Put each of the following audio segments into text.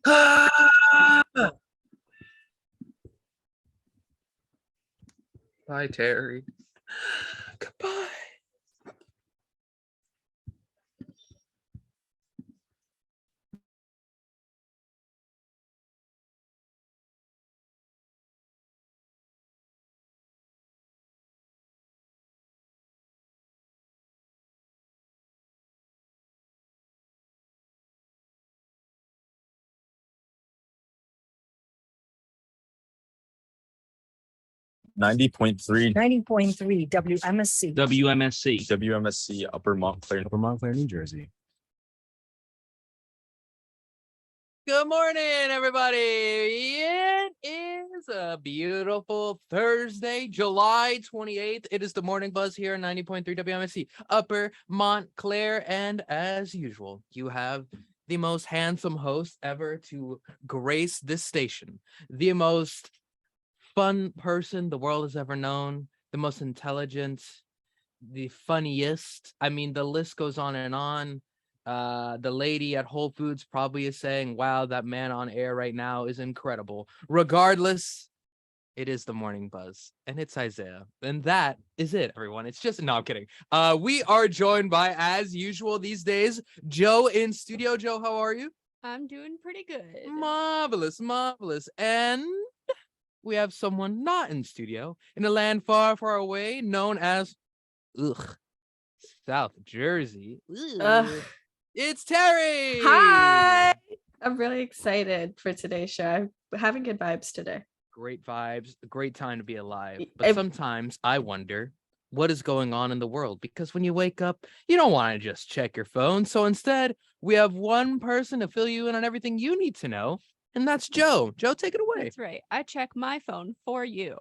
Bye, Terry. Goodbye. .3 90.3 WMSC. WMSC Upper Montclair, New Jersey. Good morning, everybody. It is a beautiful Thursday, July 28th. It is the Morning Buzz here on 90.3 WMSC Upper Montclair. And as usual, you have the most handsome host ever to grace this station, the most fun person the world has ever known, the most intelligent, the funniest. I mean, the list goes on and on. The lady at Whole Foods probably is saying, wow, that man on air right now is incredible. Regardless, it is the Morning Buzz, and it's Isaiah. And that is it, everyone. It's just, no, I'm kidding. We are joined by, as usual these days, Jo in studio. Jo, how are you? I'm doing pretty good. Marvelous, marvelous. And we have someone not in studio, in a land far, far away, known as South Jersey. It's Terry. Hi. I'm really excited for today's show. I'm having good vibes today. Great vibes. A great time to be alive. But sometimes I wonder what is going on in the world, because when you wake up, you don't want to just check your phone. So instead, we have one person to fill you in on everything you need to know. And that's Jo. Jo, take it away. That's right. I check my phone for you.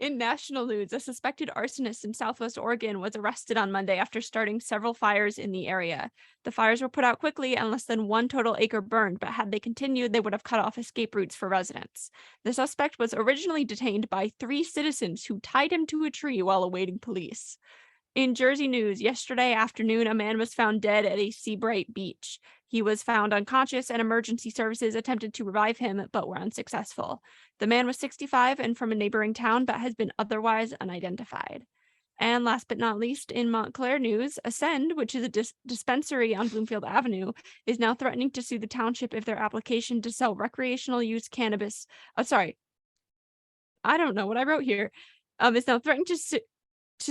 In national news, a suspected arsonist in Southwest Oregon was arrested on Monday after starting several fires in the area. The fires were put out quickly and less than 1 total acre burned, but had they continued, they would have cut off escape routes for residents. The suspect was originally detained by 3 citizens who tied him to a tree while awaiting police. In Jersey news, yesterday afternoon, a man was found dead at a Seabright beach. He was found unconscious, and emergency services attempted to revive him, but were unsuccessful. The man was 65 and from a neighboring town, but has been otherwise unidentified. And last but not least, in Montclair news, Ascend, which is a dispensary on Bloomfield Avenue, is now threatening to sue the township if their application to sell recreational use cannabis. I don't know what I wrote here. Is now threatening to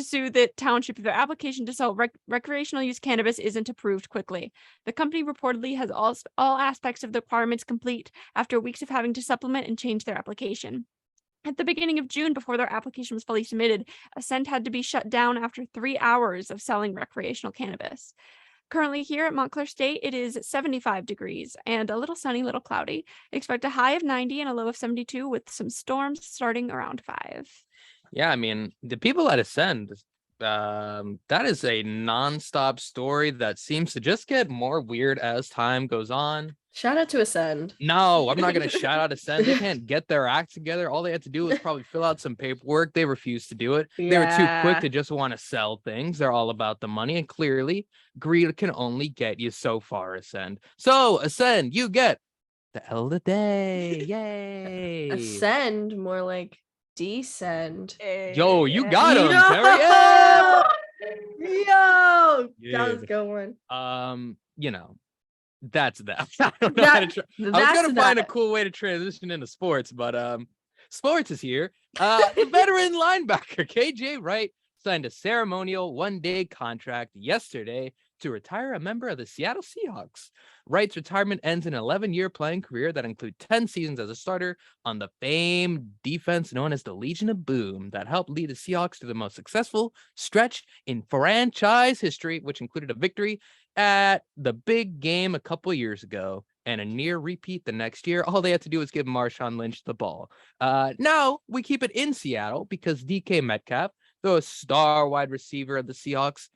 sue the township if their application to sell recreational use cannabis isn't approved quickly. The company reportedly has all aspects of the requirements complete after weeks of having to supplement and change their application. At the beginning of June, before their application was fully submitted, Ascend had to be shut down after 3 hours of selling recreational cannabis. Currently here at Montclair State, it is 75 degrees and a little sunny, little cloudy. Expect a high of 90 and a low of 72 with some storms starting around 5. Yeah, I mean, the people at Ascend, that is a nonstop story that seems to just get more weird as time goes on. Shout out to Ascend. No, I'm not going to shout out Ascend. They can't get their act together. All they had to do was probably fill out some paperwork. They refused to do it. Yeah. They were too quick to just want to sell things. They're all about the money. And clearly, greed can only get you so far, Ascend. So, Ascend, you get the L of the day. Yay. Ascend, more like descend. Yo, you got him, Terry. Yo, that was a good one. You know, that's that. I don't know how to I was gonna find a cool way to transition into sports, but sports is here. The veteran linebacker KJ Wright signed a ceremonial 1-day contract yesterday to retire a member of the Seattle Seahawks. Wright's retirement ends an 11-year playing career that includes 10 seasons as a starter on the famed defense known as the Legion of Boom that helped lead the Seahawks to the most successful stretch in franchise history, which included a victory at the big game a couple years ago and a near repeat the next year. All they had to do was give Marshawn Lynch the ball. Now we keep it in Seattle because DK Metcalf, though a star wide receiver of the Seahawks,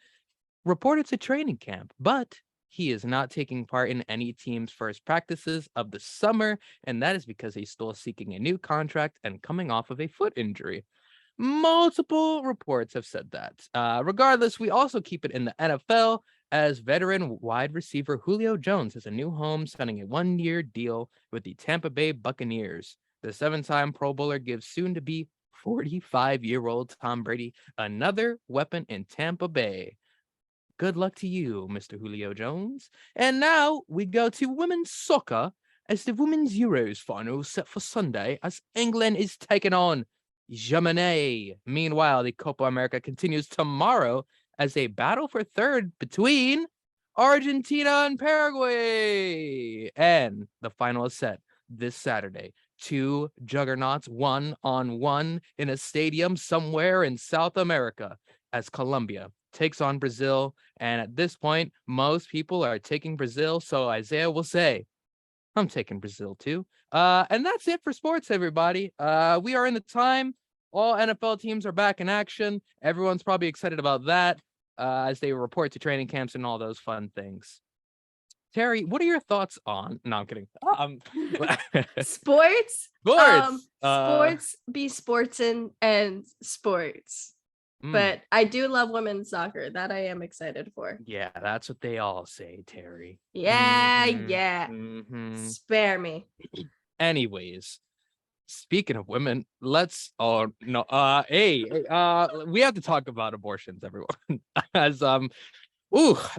reported to training camp, but he is not taking part in any team's first practices of the summer, and that is because he's still seeking a new contract and coming off of a foot injury. Multiple reports have said that. Regardless, we also keep it in the NFL as veteran wide receiver Julio Jones has a new home, signing a 1-year deal with the Tampa Bay Buccaneers. The 7-time Pro Bowler gives soon-to-be 45-year-old Tom Brady another weapon in Tampa Bay. Good luck to you, Mr. Julio Jones. And now we go to women's soccer as the Women's Euros final set for Sunday as England is taking on Germany. Meanwhile, the Copa America continues tomorrow as a battle for third between Argentina and Paraguay. And the final is set this Saturday. 2 juggernauts 1-on-1 in a stadium somewhere in South America as Colombia takes on Brazil. And at this point, most people are taking Brazil. So Isaiah will say, I'm taking Brazil too. And that's it for sports, everybody. We are in the time. All NFL teams are back in action. Everyone's probably excited about that as they report to training camps and all those fun things. Terry, what are your thoughts on? No, I'm kidding. Sports. Sports. Sports be sportsin' and sports. But I do love women's soccer. That I am excited for. Yeah, that's what they all say, Terry. Yeah, Mhm, yeah. mhm. Spare me. Anyways, speaking of women, let's we have to talk about abortions, everyone. As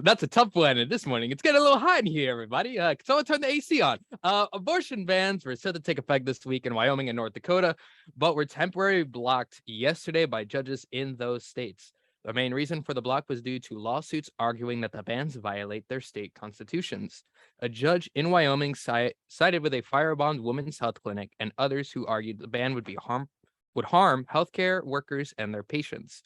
that's a tough one this morning. It's getting a little hot in here, everybody. Someone turn the AC on. Abortion bans were set to take effect this week in Wyoming and North Dakota, but were temporarily blocked yesterday by judges in those states. The main reason for the block was due to lawsuits arguing that the bans violate their state constitutions. A judge in Wyoming sided with a firebombed women's health clinic and others who argued the ban would harm healthcare workers and their patients.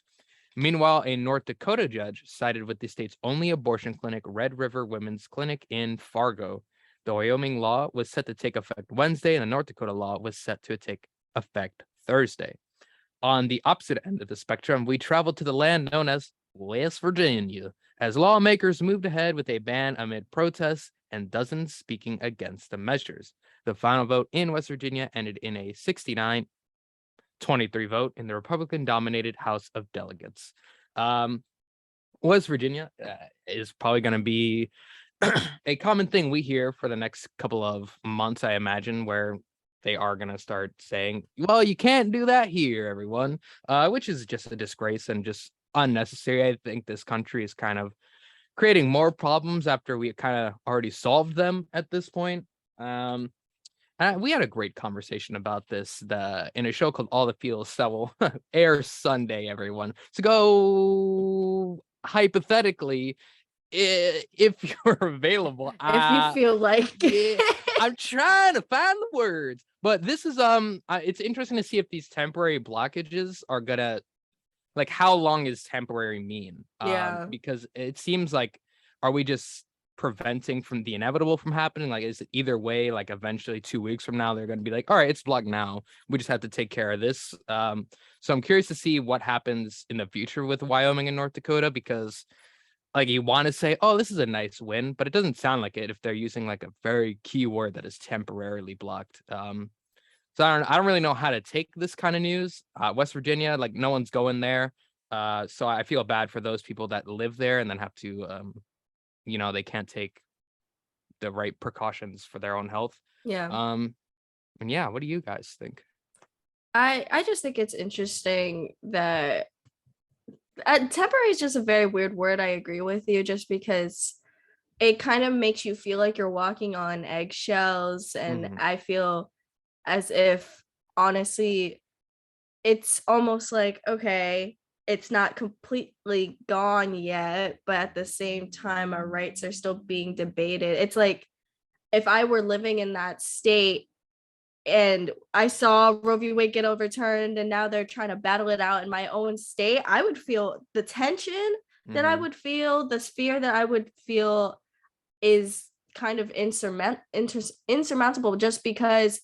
Meanwhile, a North Dakota judge sided with the state's only abortion clinic, Red River Women's Clinic in Fargo. The Wyoming law was set to take effect Wednesday, and the North Dakota law was set to take effect Thursday. On the opposite end of the spectrum, we traveled to the land known as West Virginia, as lawmakers moved ahead with a ban amid protests and dozens speaking against the measures. The final vote in West Virginia ended in a 69-23 vote in the Republican-dominated House of Delegates. West Virginia is probably going to be a common thing we hear for the next couple of months, I imagine, where they are going to start saying, well, you can't do that here, everyone, which is just a disgrace and just unnecessary. I think this country is kind of creating more problems after we kind of already solved them at this point. We had a great conversation about this in a show called All the Feels that will air Sunday, everyone. So go hypothetically, if you're available. If you feel like I'm trying to find the words. But this is it's interesting to see if these temporary blockages are gonna, like, how long is temporary mean? Yeah. Because it seems like, are we just preventing from the inevitable from happening? Like, is it either way, like eventually 2 weeks from now they're going to be like, all right, it's blocked now, we just have to take care of this. So I'm curious to see what happens in the future with Wyoming and North Dakota, because like you want to say, oh, this is a nice win, but it doesn't sound like it if they're using like a very key word that is temporarily blocked. So I don't really know how to take this kind of news. West Virginia, like no one's going there. So I feel bad for those people that live there and then have to they can't take the right precautions for their own health. Yeah. And yeah, what do you guys think? I just think it's interesting that temporary is just a very weird word. I agree with you, just because it kind of makes you feel like you're walking on eggshells. And I feel as if, honestly, it's almost like, okay, it's not completely gone yet, but at the same time, our rights are still being debated. It's like if I were living in that state and I saw Roe v. Wade get overturned and now they're trying to battle it out in my own state, I would feel the tension that I would feel, the fear that I would feel is kind of insurmountable, just because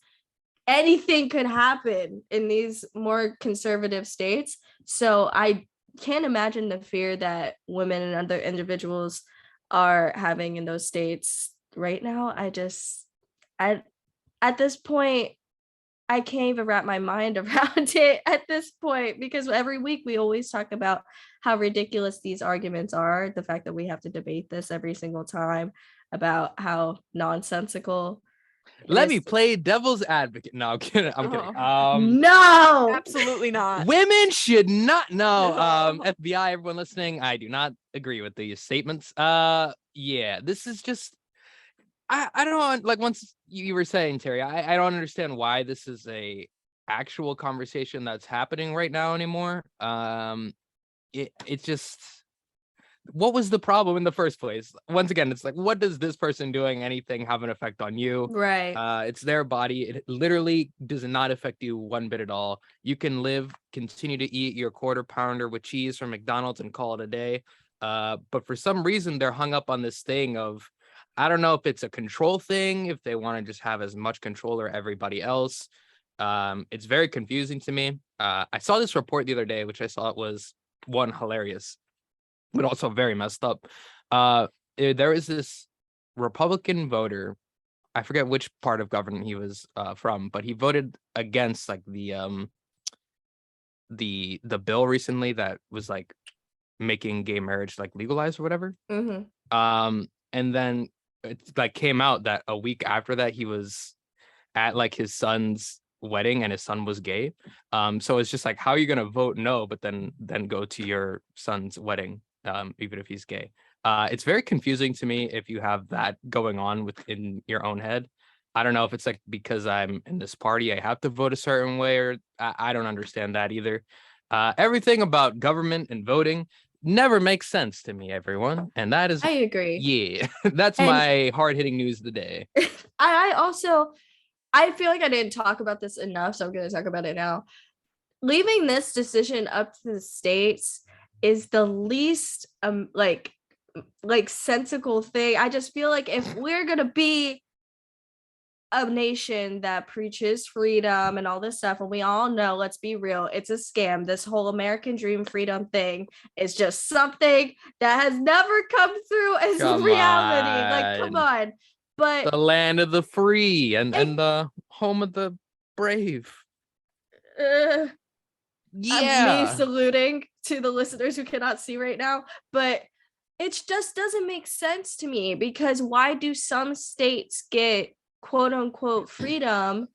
anything could happen in these more conservative states. So I can't imagine the fear that women and other individuals are having in those states right now. At this point, I can't even wrap my mind around it at this point, because every week we always talk about how ridiculous these arguments are. The fact that we have to debate this every single time about how nonsensical. Let me play devil's advocate. No, I'm kidding. I'm kidding. No, Absolutely not. Women should not know. FBI, everyone listening, I do not agree with these statements. Yeah, this is just I don't like once you were saying, Terry, I don't understand why this is a actual conversation that's happening right now anymore. It's just, what was the problem in the first place? Once again, it's like, what does this person doing anything have an effect on you? right. It's their body. It literally does not affect you one bit at all. You can continue to eat your quarter pounder with cheese from McDonald's and call it a day. But for some reason, they're hung up on this thing of, I don't know if it's a control thing, if they want to just have as much control or everybody else. It's very confusing to me. I saw this report the other day, which I thought was one, hilarious, but also very messed up. There is this Republican voter, I forget which part of government he was from, but he voted against like the bill recently that was like making gay marriage like legalized or whatever. And then it like came out that a week after that he was at like his son's wedding and his son was gay. So it's just like, how are you gonna vote no but then go to your son's wedding even if he's gay? It's very confusing to me if you have that going on within your own head. I don't know if it's like because I'm in this party I have to vote a certain way, or I don't understand that either. Everything about government and voting never makes sense to me, everyone. And that is, I agree. yeah, that's And my hard-hitting news of the day. I feel like I didn't talk about this enough, so I'm going to talk about it now. Leaving this decision up to the states is the least like sensical thing. I just feel like if we're going to be a nation that preaches freedom and all this stuff, and we all know, let's be real, it's a scam. This whole American dream freedom thing is just something that has never come through as reality. Like, come on. But the land of the free and the home of the brave. I'm me saluting to the listeners who cannot see right now, but it just doesn't make sense to me, because why do some states get quote unquote freedom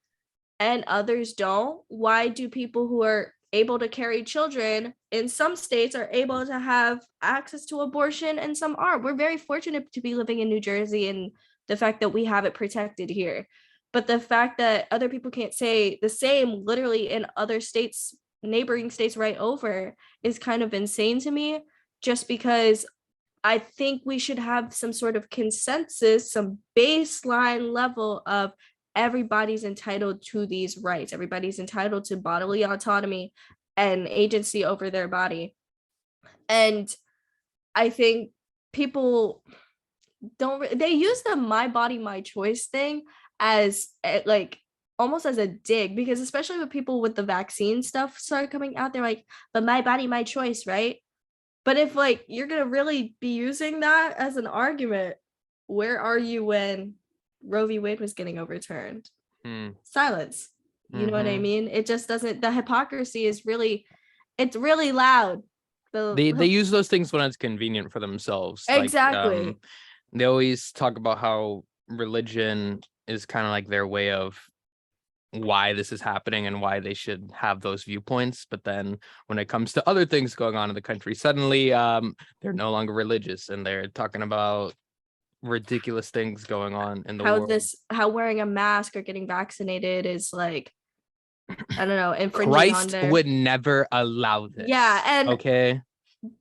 and others don't? Why do people who are able to carry children in some states are able to have access to abortion and some aren't? We're very fortunate to be living in New Jersey and the fact that we have it protected here. But the fact that other people can't say the same literally in other states, neighboring states right over, is kind of insane to me, just because I think we should have some sort of consensus, some baseline level of everybody's entitled to these rights. Everybody's entitled to bodily autonomy and agency over their body. And I think people they use the my body, my choice thing as like almost as a dig, because especially with people with the vaccine stuff started coming out, they're like, but my body, my choice, right? But if like you're gonna really be using that as an argument, where are you when Roe v. Wade was getting overturned? Silence. You know what I mean? It just doesn't. The hypocrisy is really, it's really loud. They use those things when it's convenient for themselves. Exactly. Like, they always talk about how religion is kind of like their way of why this is happening and why they should have those viewpoints. But then when it comes to other things going on in the country, suddenly they're no longer religious and they're talking about ridiculous things going on in the world. How wearing a mask or getting vaccinated is like, I don't know, infringing Christ on their... would never allow this. Yeah, and okay,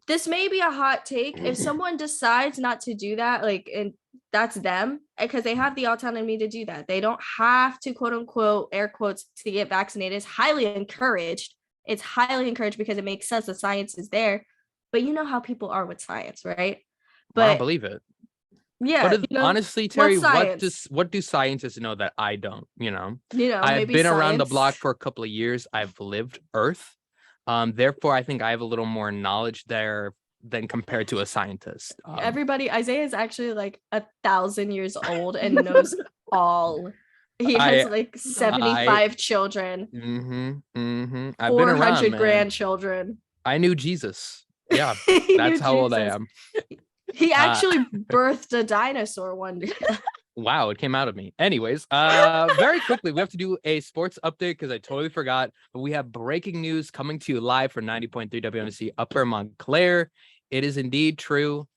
this may be a hot take. If someone decides not to do that, like, and that's them, because they have the autonomy to do that. They don't have to, quote unquote, air quotes, to get vaccinated. It's highly encouraged. It's highly encouraged because it makes sense. The science is there. But you know how people are with science, right? But I don't believe it. Yeah. Honestly, Terry, what do scientists know that I don't? I've been around the block for a couple of years. I've lived Earth. Therefore, I think I have a little more knowledge there than compared to a scientist. Isaiah is actually like 1,000 years old and knows all He has like 75 children. I've been around, 400 man. grandchildren. I knew Jesus. Yeah, He that's knew how old I Jesus. am. He actually birthed a dinosaur one day. Wow, it came out of me. Anyways, very quickly, we have to do a sports update because I totally forgot. But we have breaking news coming to you live for 90.3 WMC Upper Montclair. It is indeed true.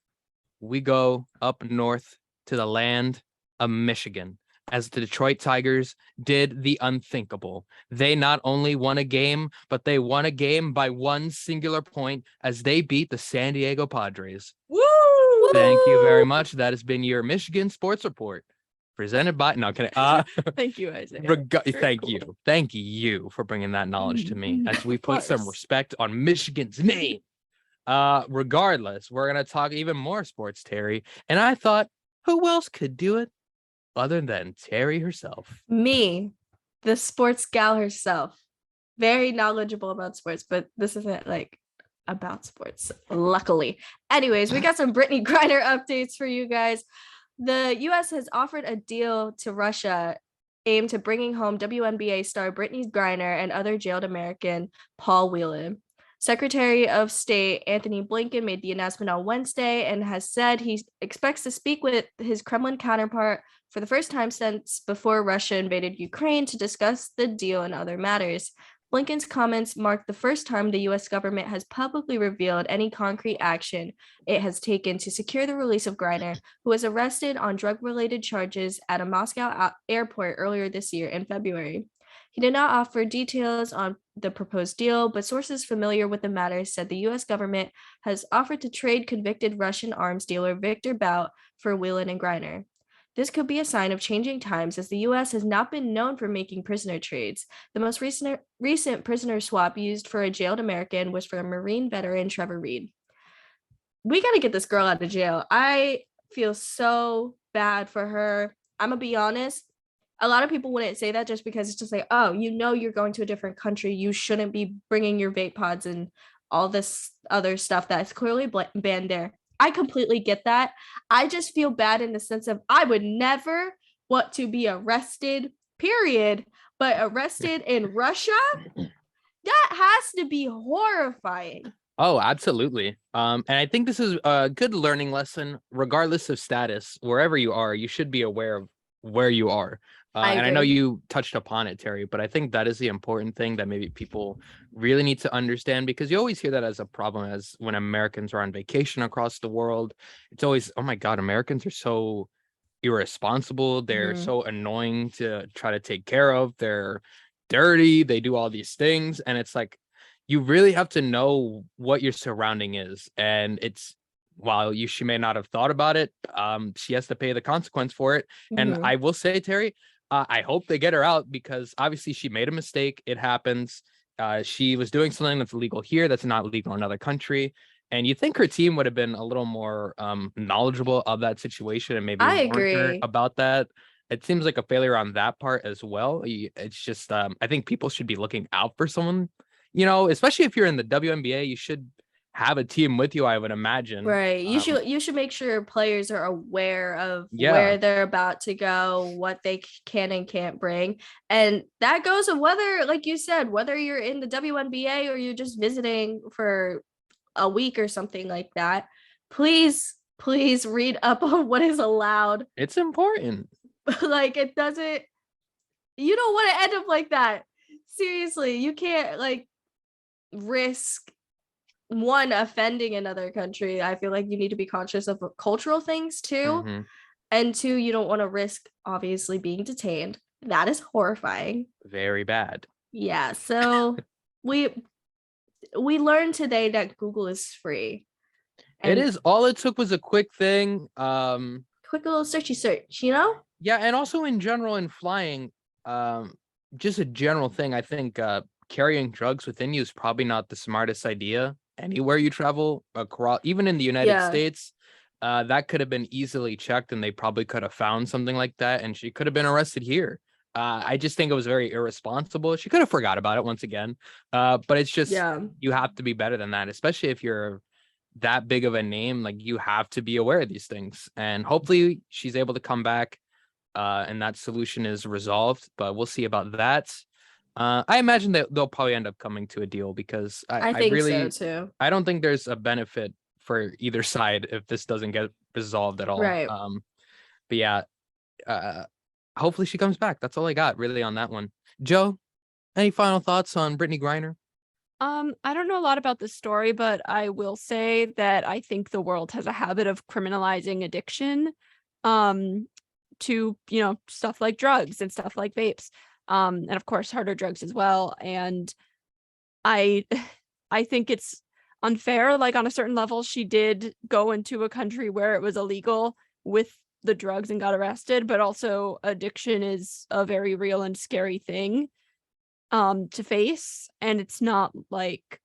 We go up north to the land of Michigan as the Detroit Tigers did the unthinkable. They not only won a game, but they won a game by one singular point as they beat the San Diego Padres. Woo! Thank you very much. That has been your Michigan Sports Report presented by Thank you, Isaiah. Thank you for bringing that knowledge to me as we put some respect on Michigan's name. Regardless, we're gonna talk even more sports, Terry. And I thought, who else could do it other than Terry herself? Me, the sports gal herself. Very knowledgeable about sports, but this isn't like about sports, luckily. Anyways, we got some Brittany Griner updates for you guys. The U.S. has offered a deal to Russia aimed to bringing home WNBA star Brittany Griner and other jailed American Paul Whelan. Secretary of State Anthony Blinken made the announcement on Wednesday and has said he expects to speak with his Kremlin counterpart for the first time since before Russia invaded Ukraine to discuss the deal and other matters. Blinken's comments mark the first time the U.S. government has publicly revealed any concrete action it has taken to secure the release of Griner, who was arrested on drug-related charges at a Moscow airport earlier this year in February. He did not offer details on the proposed deal, but sources familiar with the matter said the U.S. government has offered to trade convicted Russian arms dealer Victor Bout for Whelan and Griner. This could be a sign of changing times, as the U.S. has not been known for making prisoner trades. The most recent prisoner swap used for a jailed American was for a Marine veteran, Trevor Reed. We got to get this girl out of jail. I feel so bad for her. I'm going to be honest. A lot of people wouldn't say that just because it's just like, oh, you know, you're going to a different country. You shouldn't be bringing your vape pods and all this other stuff that's clearly banned there. I completely get that. I just feel bad in the sense of I would never want to be arrested, period. But arrested in Russia, that has to be horrifying. Oh, absolutely. And I think this is a good learning lesson, regardless of status, wherever you are, you should be aware of where you are. And I know you touched upon it, Terry, but I think that is the important thing that maybe people really need to understand, because you always hear that as a problem as when Americans are on vacation across the world. It's always, oh my God, Americans are so irresponsible. They're so annoying to try to take care of. They're dirty. They do all these things. And it's like, you really have to know what your surrounding is. And it's, while she may not have thought about it, she has to pay the consequence for it. And I will say, Terry, I hope they get her out, because obviously she made a mistake. It happens. She was doing something that's illegal here that's not legal in another country. And you think her team would have been a little more knowledgeable of that situation and maybe warned her about that. It seems like a failure on that part as well. It's just, I think people should be looking out for someone, you know, especially if you're in the WNBA, you should have a team with you, I would imagine. Right. You should make sure players are aware of where they're about to go, what they can and can't bring. And that goes of whether, like you said, whether you're in the WNBA or you're just visiting for a week or something like that. Please read up on what is allowed. It's important. Like, it doesn't, you don't want to end up like that. Seriously, you can't like risk one, offending another country. I feel like you need to be conscious of cultural things too. And two, you don't want to risk obviously being detained. That is horrifying. Very bad. Yeah. So we learned today that Google is free. It is. All it took was a quick thing. Quick little searchy search, you know? Yeah, and also in general in flying, just a general thing, I think carrying drugs within you is probably not the smartest idea. Anywhere you travel across, even in the United States, that could have been easily checked, and they probably could have found something like that, and she could have been arrested here. I just think it was very irresponsible. She could have forgot about it once again, but it's just you have to be better than that, especially if you're that big of a name. Like, you have to be aware of these things, and hopefully she's able to come back. and that solution is resolved, but we'll see about that. I imagine that they'll probably end up coming to a deal because I I think really so too. I don't think there's a benefit for either side if this doesn't get resolved at all. Right. But yeah, hopefully she comes back. That's all I got really on that one. Joe, any final thoughts on Brittany Griner? I don't know a lot about this story, but I will say that I think the world has a habit of criminalizing addiction, to, stuff like drugs and stuff like vapes, and of course harder drugs as well. And I, I think it's unfair. Like on a certain level, she did go into a country where it was illegal with the drugs and got arrested, but also addiction is a very real and scary thing to face, and it's not like,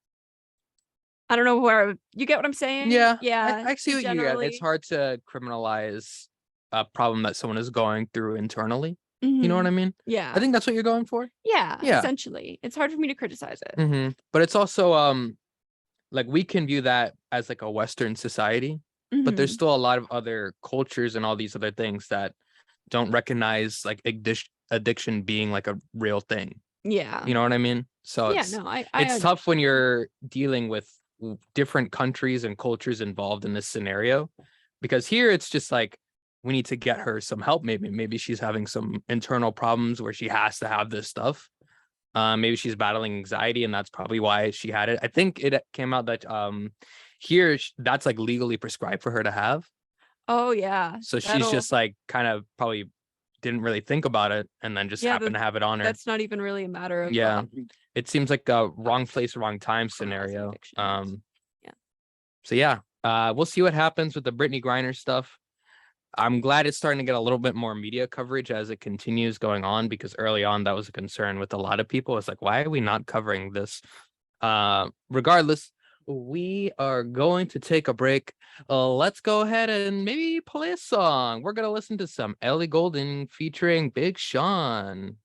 I don't know where you get what I'm saying. Yeah, Yeah, I see what you get. It's hard to criminalize a problem that someone is going through internally. You know what I mean? Yeah, I think that's what you're going for. yeah, Yeah. essentially it's hard for me to criticize it. But it's also like we can view that as like a Western society, but there's still a lot of other cultures and all these other things that don't recognize like addiction being like a real thing. Yeah, You know what I mean? So yeah, it's no, I it's tough when you're dealing with different countries and cultures involved in this scenario, because here it's just like we need to get her some help. Maybe she's having some internal problems where she has to have this stuff. Maybe she's battling anxiety and that's probably why she had it. I think it came out that here that's like legally prescribed for her to have. Oh yeah, So she's just like kind of probably didn't really think about it and then just happened to have it on her. That's not even really a matter of It seems like a wrong place, wrong time scenario. So yeah, we'll see what happens with the Brittany Griner stuff. I'm glad it's starting to get a little bit more media coverage as it continues going on, because early on that was a concern with a lot of people. It's like, why are we not covering this? Regardless, we are going to take a break. Let's go ahead and maybe play a song. We're going to listen to some Ellie Goulding featuring Big Sean.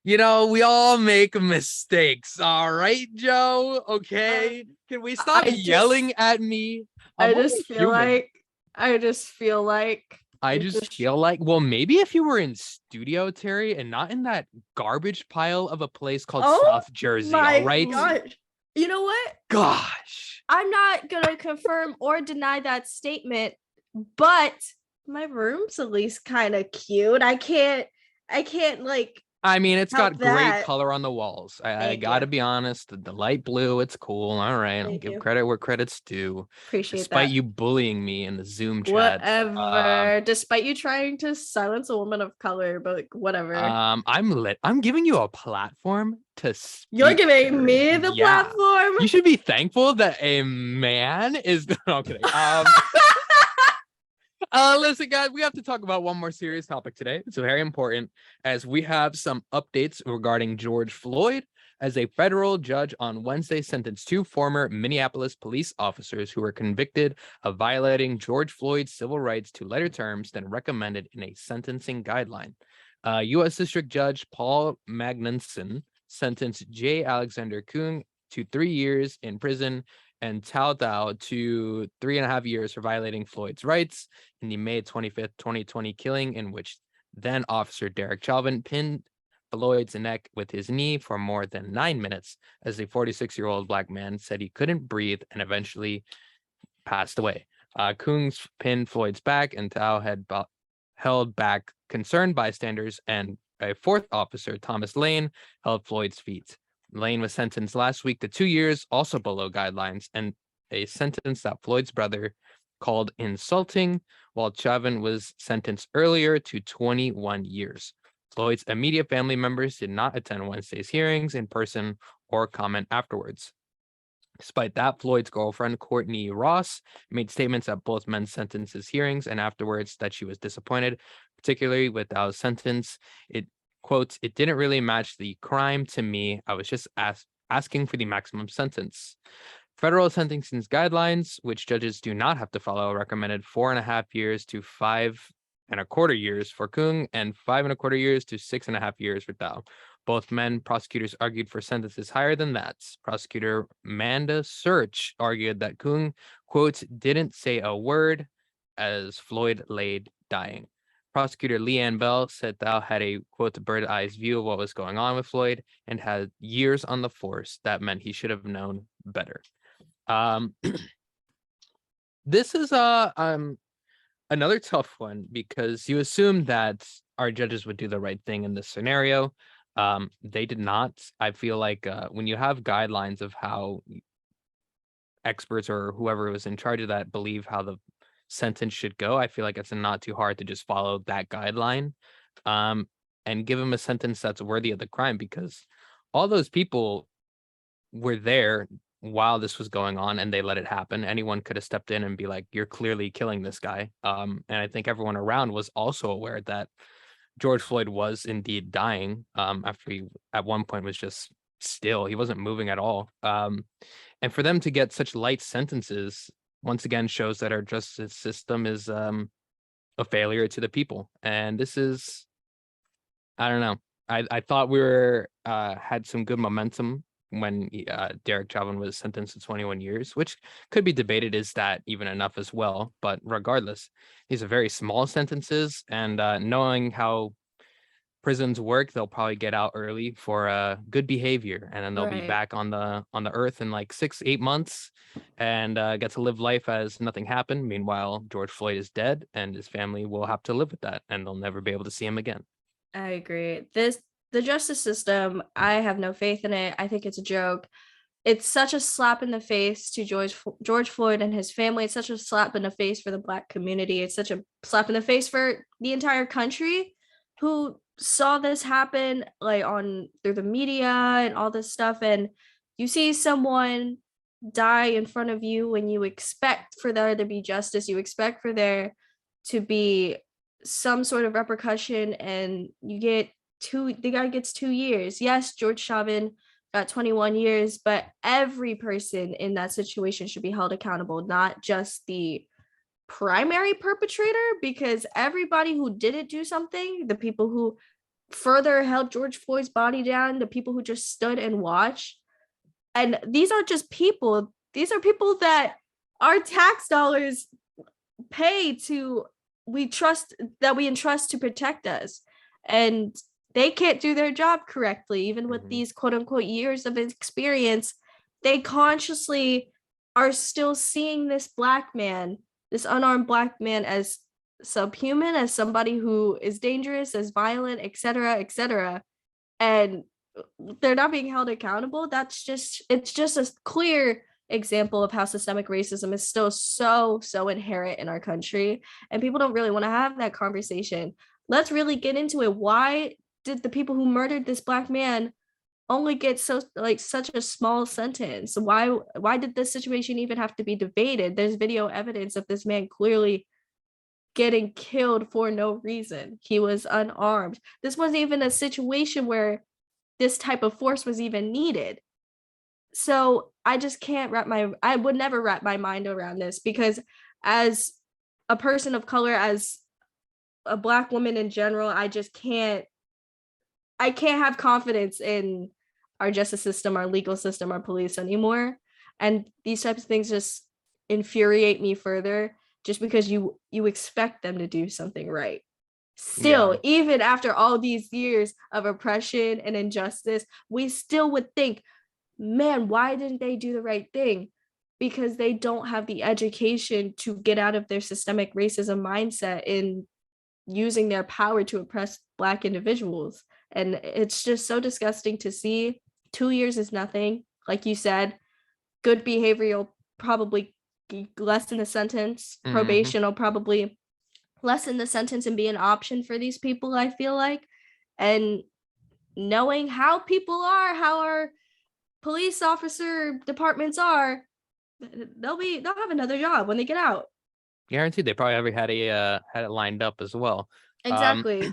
You know, we all make mistakes. All right, Joe. Okay. Can we stop yelling at me? I just feel like I just feel like, well, maybe if you were in studio, Terry, and not in that garbage pile of a place called South Jersey. All right. Gosh. You know what? Gosh. I'm not gonna confirm or deny that statement, but my room's at least kind of cute. I can't like. I mean, it's got great that. color on the walls. I gotta be honest. The light blue, it's cool. All right, I'll give credit where credit's due. Appreciate despite that. you bullying me in the Zoom chat. Whatever. Despite you trying to silence a woman of color, but like, whatever. I'm giving you a platform to speak. You're giving me the platform. You should be thankful that a man is. No, I'm kidding. Listen, guys, we have to talk about one more serious topic today. It's very important as we have some updates regarding George Floyd, as a federal judge on Wednesday sentenced 2 former Minneapolis police officers who were convicted of violating George Floyd's civil rights to lighter terms than recommended in a sentencing guideline. U.S. District Judge Paul Magnuson sentenced J. Alexander Kuhn to 3 years in prison and Tao Thao to 3.5 years for violating Floyd's rights in the May 25th, 2020 killing, in which then Officer Derek Chauvin pinned Floyd's neck with his knee for more than 9 minutes as a 46-year-old Black man said he couldn't breathe and eventually passed away. Coons pinned Floyd's back and Tao had held back concerned bystanders, and a 4th officer, Thomas Lane, held Floyd's feet. Lane was sentenced last week to 2 years, also below guidelines, and a sentence that Floyd's brother called insulting, while Chauvin was sentenced earlier to 21 years. Floyd's immediate family members did not attend Wednesday's hearings in person or comment afterwards. Despite that, Floyd's girlfriend, Courtney Ross, made statements at both men's sentences hearings and afterwards that she was disappointed, particularly with Tao's sentence. It quotes, "It didn't really match the crime to me. I was just asking for the maximum sentence." Federal sentencing guidelines, which judges do not have to follow, recommended 4.5 years to 5.25 years for Kung and 5.25 years to 6.5 years for Tao. Both men, prosecutors argued for sentences higher than that. Prosecutor Manda Search argued that Kung, quote, "didn't say a word as Floyd laid dying." Prosecutor Leanne Bell said Thao had a, quote, "bird-eyes view of what was going on with Floyd and had years on the force. That meant he should have known better." This is another tough one because you assume that our judges would do the right thing in this scenario. They did not. I feel like when you have guidelines of how experts or whoever was in charge of that believe how the sentence should go, I feel like it's not too hard to just follow that guideline and give him a sentence that's worthy of the crime, because all those people were there while this was going on and they let it happen. Anyone could have stepped in and be like, "You're clearly killing this guy." And I think everyone around was also aware that George Floyd was indeed dying after he at one point was just still. He wasn't moving at all. And for them to get such light sentences once again shows that our justice system is a failure to the people. And this is, I don't know. I thought we were had some good momentum when Derek Chauvin was sentenced to 21 years, which could be debated. Is that even enough as well? But regardless, these are very small sentences, and knowing how prisons work, they'll probably get out early for good behavior, and then they'll be back on the earth in like 6-8 months and get to live life as nothing happened. Meanwhile, George Floyd is dead and his family will have to live with that, and they'll never be able to see him again. I agree. The justice system, I have no faith in it. I think it's a joke. It's such a slap in the face to George Floyd and his family. It's such a slap in the face for the Black community. It's such a slap in the face for the entire country who saw this happen like through the media and all this stuff, and you see someone die in front of you and you expect for there to be justice, you expect for there to be some sort of repercussion, and the guy gets 2 years. Yes, George Chauvin got 21 years, but every person in that situation should be held accountable, not just the primary perpetrator, because everybody who didn't do something, the people who further held George Floyd's body down, the people who just stood and watched. And these aren't just people, these are people that our tax dollars pay to, we entrust to protect us. And they can't do their job correctly, even with these quote unquote years of experience. They consciously are still seeing this black man, this unarmed black man, as subhuman, as somebody who is dangerous, as violent, etc., etc. And they're not being held accountable. It's just a clear example of how systemic racism is still so inherent in our country, and people don't really want to have that conversation. Let's really get into it. Why did the people who murdered this black man only get such a small sentence? Why did this situation even have to be debated? There's video evidence of this man clearly getting killed for no reason. He was unarmed. This wasn't even a situation where this type of force was even needed. So I just can't I would never wrap my mind around this, because as a person of color, as a black woman in general, I can't have confidence in our justice system, our legal system, our police anymore. And these types of things just infuriate me further, just because you expect them to do something right. Still, even after all these years of oppression and injustice, we still would think, man, why didn't they do the right thing? Because they don't have the education to get out of their systemic racism mindset in using their power to oppress Black individuals. And it's just so disgusting to see. 2 years is nothing. Like you said, good behavior will probably lessen the sentence. Probation will probably lessen the sentence and be an option for these people, I feel like. And knowing how people are, how our police officer departments are, they'll have another job when they get out. Guaranteed. They probably already had it lined up as well. Exactly.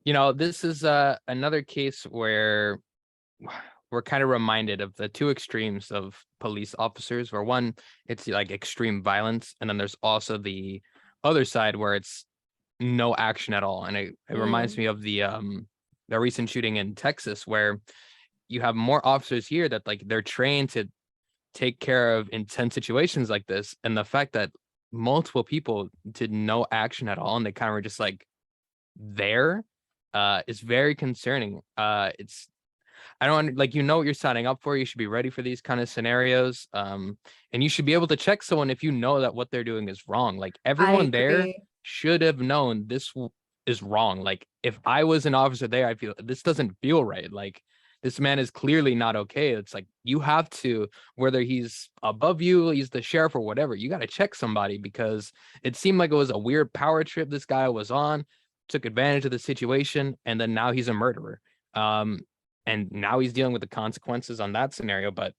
This is another case where we're kind of reminded of the two extremes of police officers, where one, it's like extreme violence, and then there's also the other side where it's no action at all. And it reminds me of the recent shooting in Texas, where you have more officers here that like they're trained to take care of intense situations like this, and the fact that multiple people did no action at all and they kind of were just like there is very concerning. I don't like, what you're signing up for. You should be ready for these kind of scenarios, and you should be able to check someone if you know that what they're doing is wrong. Like everyone there should have known this is wrong. Like if I was an officer there, I feel this doesn't feel right. Like this man is clearly not okay. It's like you have to, whether he's above you, he's the sheriff or whatever, you got to check somebody, because it seemed like it was a weird power trip this guy was on, took advantage of the situation, and then now he's a murderer. And now he's dealing with the consequences on that scenario. But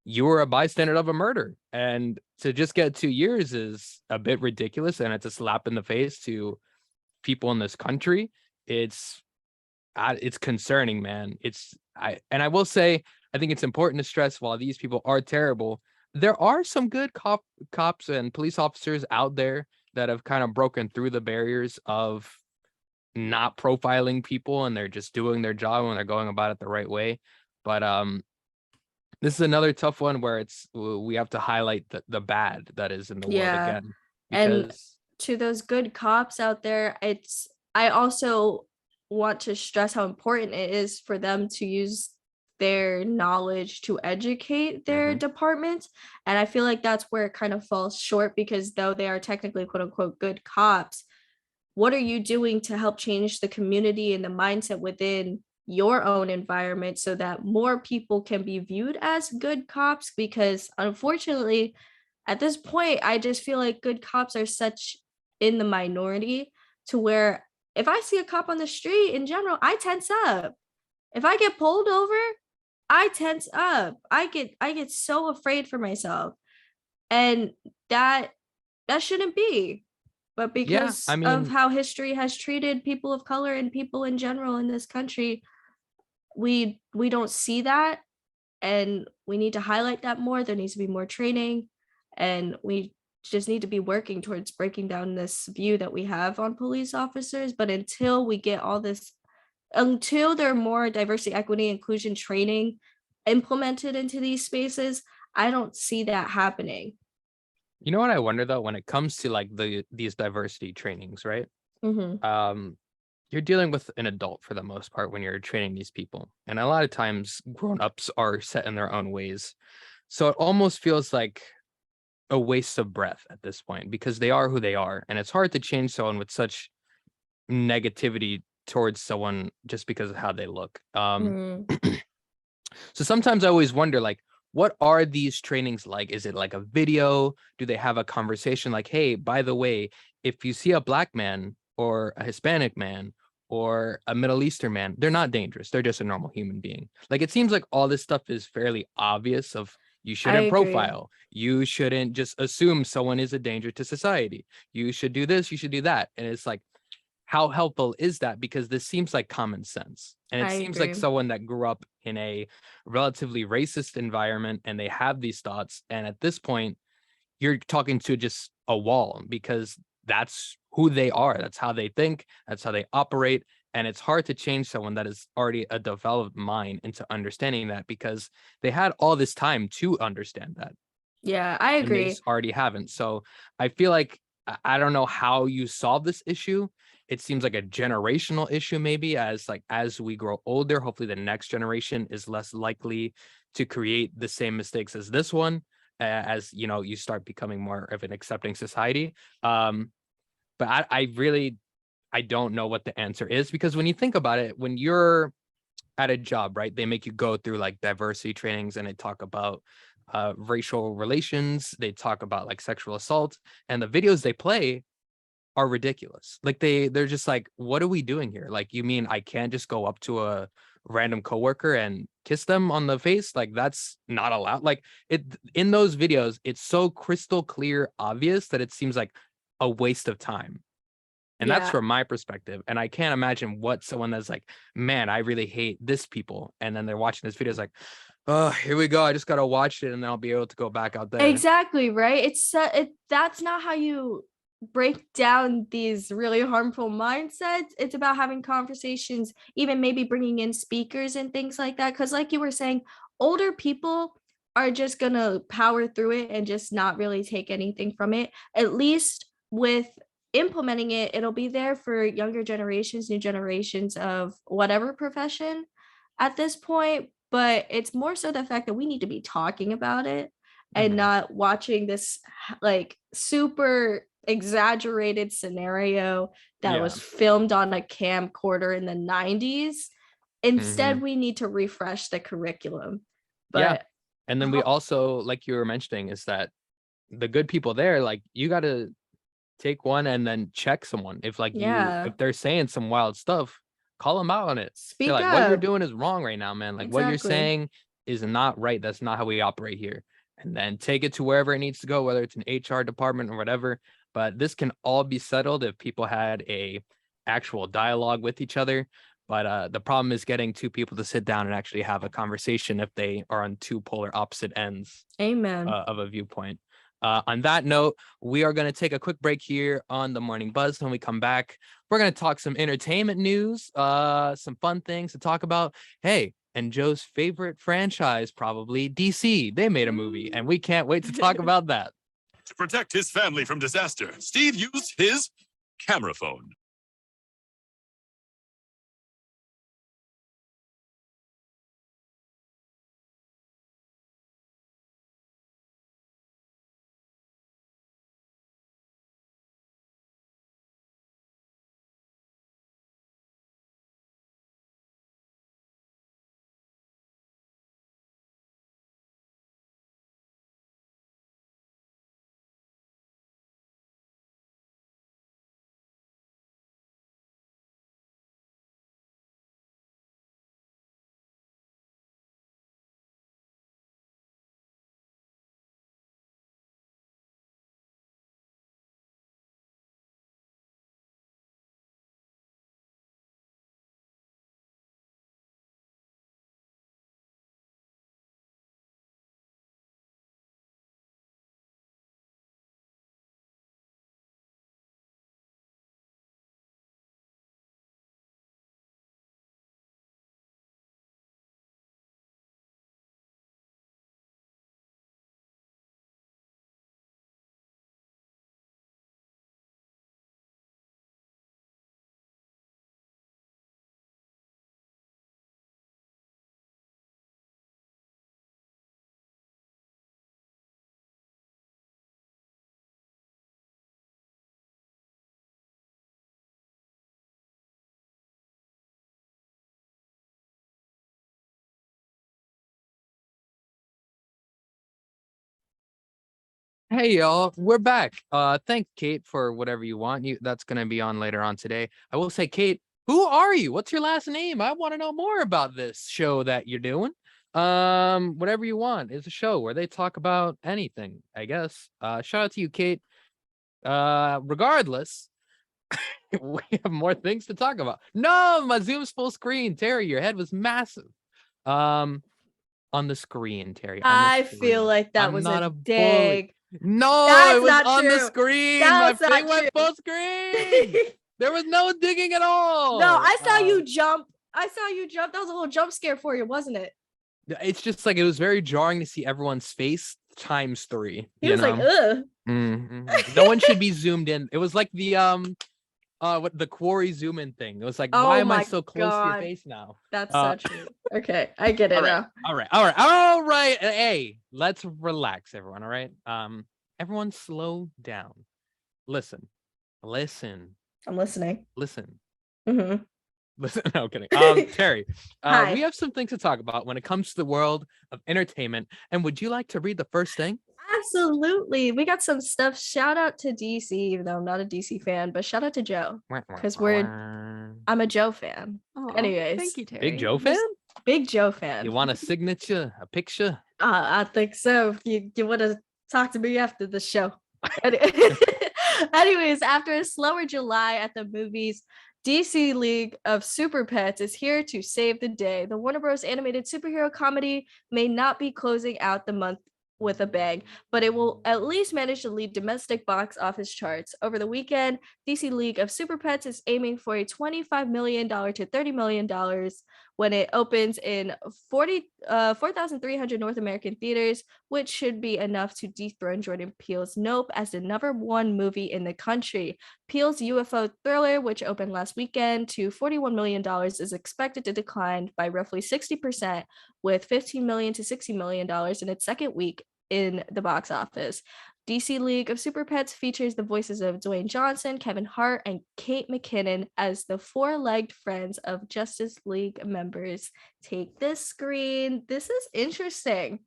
you were a bystander of a murder, and to just get 2 years is a bit ridiculous, and it's a slap in the face to people in this country. It's concerning, man. I will say, I think it's important to stress, while these people are terrible, there are some good cops and police officers out there that have kind of broken through the barriers of not profiling people, and they're just doing their job and they're going about it the right way. But this is another tough one where we have to highlight the bad that is in the world again. And to those good cops out there, I also want to stress how important it is for them to use their knowledge to educate their departments. And I feel like that's where it kind of falls short, because though they are technically quote unquote good cops, what are you doing to help change the community and the mindset within your own environment so that more people can be viewed as good cops? Because unfortunately, at this point, I just feel like good cops are such in the minority, to where if I see a cop on the street in general, I tense up. If I get pulled over, I tense up. I get so afraid for myself. And that shouldn't be. But because of how history has treated people of color and people in general in this country, we don't see that, and we need to highlight that more. There needs to be more training, and we just need to be working towards breaking down this view that we have on police officers. But until we get all this until there are more diversity, equity, inclusion training implemented into these spaces, I don't see that happening. You know what I wonder though, when it comes to like these diversity trainings, right? Mm-hmm. You're dealing with an adult for the most part when you're training these people. And a lot of times grown-ups are set in their own ways. So it almost feels like a waste of breath at this point because they are who they are. And it's hard to change someone with such negativity towards someone just because of how they look. So sometimes I always wonder, like, what are these trainings like? Is it like a video? Do they have a conversation like, hey, by the way, if you see a black man or a Hispanic man or a Middle Eastern man, they're not dangerous. They're just a normal human being. Like, it seems like all this stuff is fairly obvious of you shouldn't profile. You shouldn't just assume someone is a danger to society. You should do this, you should do that. And it's like, how helpful is that? Because this seems like common sense. And it seems like someone that grew up in a relatively racist environment and they have these thoughts. And at this point, you're talking to just a wall because that's who they are. That's how they think. That's how they operate. And it's hard to change someone that is already a developed mind into understanding that because they had all this time to understand that. Yeah, I agree. And they just already haven't. So I feel like I don't know how you solve this issue. It seems like a generational issue, maybe as we grow older, hopefully the next generation is less likely to create the same mistakes as this one, as you know, you start becoming more of an accepting society. But I don't know what the answer is, because when you think about it, when you're at a job, right, they make you go through like diversity trainings and they talk about racial relations, they talk about like sexual assault, and the videos they play are ridiculous. Like they're just like, what are we doing here? Like, you mean I can't just go up to a random coworker and kiss them on the face? Like, that's not allowed. Like, it in those videos, it's so crystal clear, obvious that it seems like a waste of time. And that's from my perspective. And I can't imagine what someone that's like, man, I really hate this people. And then they're watching this video, it's like, oh, here we go. I just got to watch it and then I'll be able to go back out there. Exactly, right? That's not how you break down these really harmful mindsets. It's about having conversations, even maybe bringing in speakers and things like that. Because like you were saying, older people are just gonna power through it and just not really take anything from it. At least with implementing it, it'll be there for younger generations, new generations of whatever profession at this point. But it's more so the fact that we need to be talking about it and not watching this like super exaggerated scenario that was filmed on a camcorder in the 90s. Instead, we need to refresh the curriculum. But and then we also, like you were mentioning, is that the good people there, like, you got to take one and then check someone. If like if they're saying some wild stuff, call them out on it. Speak like, up. what you're doing is wrong right now, man. Like, what you're saying is not right. That's not how we operate here. And then take it to wherever it needs to go, whether it's an HR department or whatever. But this can all be settled if people had a actual dialogue with each other. But the problem is getting two people to sit down and actually have a conversation if they are on two polar opposite ends of a viewpoint. On that note, we are going to take a quick break here on the Morning Buzz. When we come back, we're going to talk some entertainment news, some fun things to talk about. Hey, and Joe's favorite franchise, probably DC. They made a movie, and we can't wait to talk about that. To protect his family from disaster, Steve used his camera phone. Hey y'all, we're back. Thank Kate for whatever you want. That's gonna be on later on today. I will say, Kate, who are you? What's your last name? I want to know more about this show that you're doing. Whatever you want. It's a show where they talk about anything, I guess. Shout out to you, Kate. Regardless, we have more things to talk about. No, my Zoom's full screen. Terry, your head was massive. On the screen, Terry. I feel like that I'm was not a a bully. dig. No, That's it was not on the true. screen. That's My not thing went true. full screen. There was no digging at all. No, I saw you jump. That was a little jump scare for you, wasn't it? It's just like it was very jarring to see everyone's face times 3. He was like, ugh. No one should be zoomed in. It was like the what the quarry zoom in thing. It was like, why am I so close to your face now? That's so true. Okay, I get it now. All right. Hey, let's relax, everyone. All right. Everyone slow down. Listen. I'm listening. Listen. Mm-hmm. Listen, no kidding. Terry, Hi. we have some things to talk about when it comes to the world of entertainment. And would you like to read the first thing? Absolutely. We got some stuff. Shout out to DC, even though I'm not a DC fan, but shout out to Joe. Because I'm a Joe fan. Oh, Anyways. thank you, Terry. Big Joe fan? Big Joe fan. You want a signature, a picture? I think so. You want to talk to me after the show. Anyways, after a slower July at the movies, DC League of Super Pets is here to save the day. The Warner Bros. Animated superhero comedy may not be closing out the month with a bang, but it will at least manage to lead domestic box office charts. Over the weekend, DC League of Super Pets is aiming for a $25 million to $30 million when it opens in 4,300 North American theaters, which should be enough to dethrone Jordan Peele's Nope as the #1 movie in the country. Peele's UFO thriller, which opened last weekend to $41 million, is expected to decline by roughly 60%, with $15 million to $60 million in its second week in the box office. DC League of Super Pets features the voices of Dwayne Johnson, Kevin Hart, and Kate McKinnon as the four-legged friends of Justice League members. Take this screen. This is interesting.